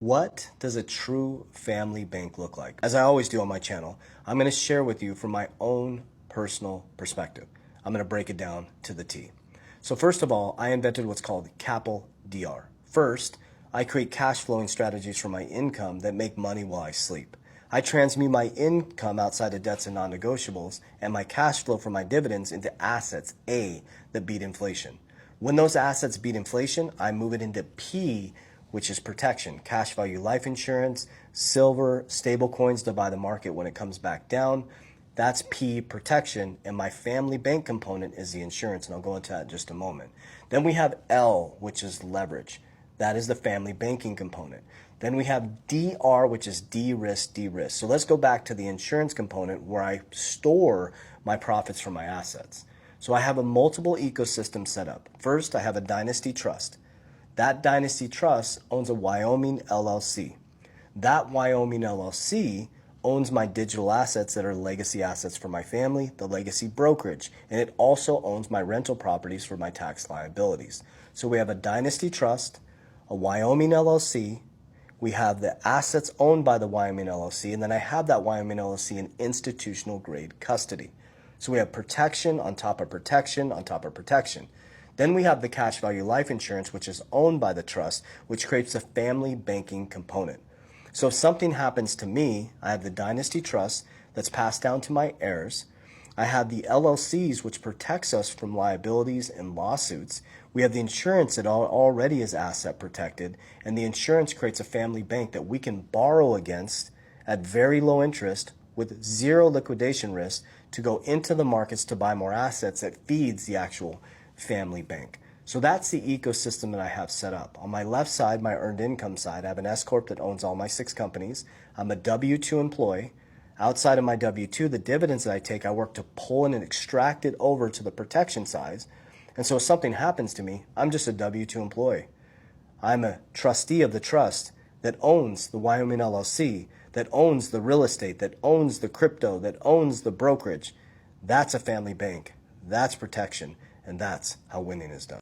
What does a true family bank look like? As I always do on my channel, I'm going to share with you from my own personal perspective. I'm going to break it down to the T. So first of all, I invented what's called CAPL DR. First, I create cash flowing strategies for my income that make money while I sleep. I transmute my income outside of debts and non-negotiables and my cash flow from my dividends into assets, A, that beat inflation. When those assets beat inflation, I move it into P, which is protection, cash value life insurance, silver, stable coins to buy the market when it comes back down. That's P, protection, and my family bank component is the insurance, and I'll go into that in just a moment. Then we have L, which is leverage. That is the family banking component. Then we have DR, which is de-risk, de-risk. So let's go back to the insurance component where I store my profits from my assets. So I have a multiple ecosystem set up. First, I have a dynasty trust. That dynasty trust owns a Wyoming LLC. That Wyoming LLC owns my digital assets that are legacy assets for my family, the legacy brokerage, and it also owns my rental properties for my tax liabilities. So we have a dynasty trust, a Wyoming LLC, we have the assets owned by the Wyoming LLC, and then I have that Wyoming LLC in institutional grade custody. So we have protection on top of protection on top of protection. Then we have the cash value life insurance, which is owned by the trust, which creates a family banking component. So if something happens to me, I have the dynasty trust that's passed down to my heirs. I have the LLCs, which protects us from liabilities and lawsuits. We have the insurance that already is asset protected, and the insurance creates a family bank that we can borrow against at very low interest with zero liquidation risk to go into the markets to buy more assets that feeds the actual family bank. So that's the ecosystem that I have set up. On my left side, my earned income side, I have an S Corp that owns all my 6 companies. I'm a W-2 employee. Outside of my W-2, the dividends that I take, I work to pull in and extract it over to the protection side. And so if something happens to me, I'm just a W-2 employee. I'm a trustee of the trust that owns the Wyoming LLC, that owns the real estate, that owns the crypto, that owns the brokerage. That's a family bank. That's protection. And that's how winning is done.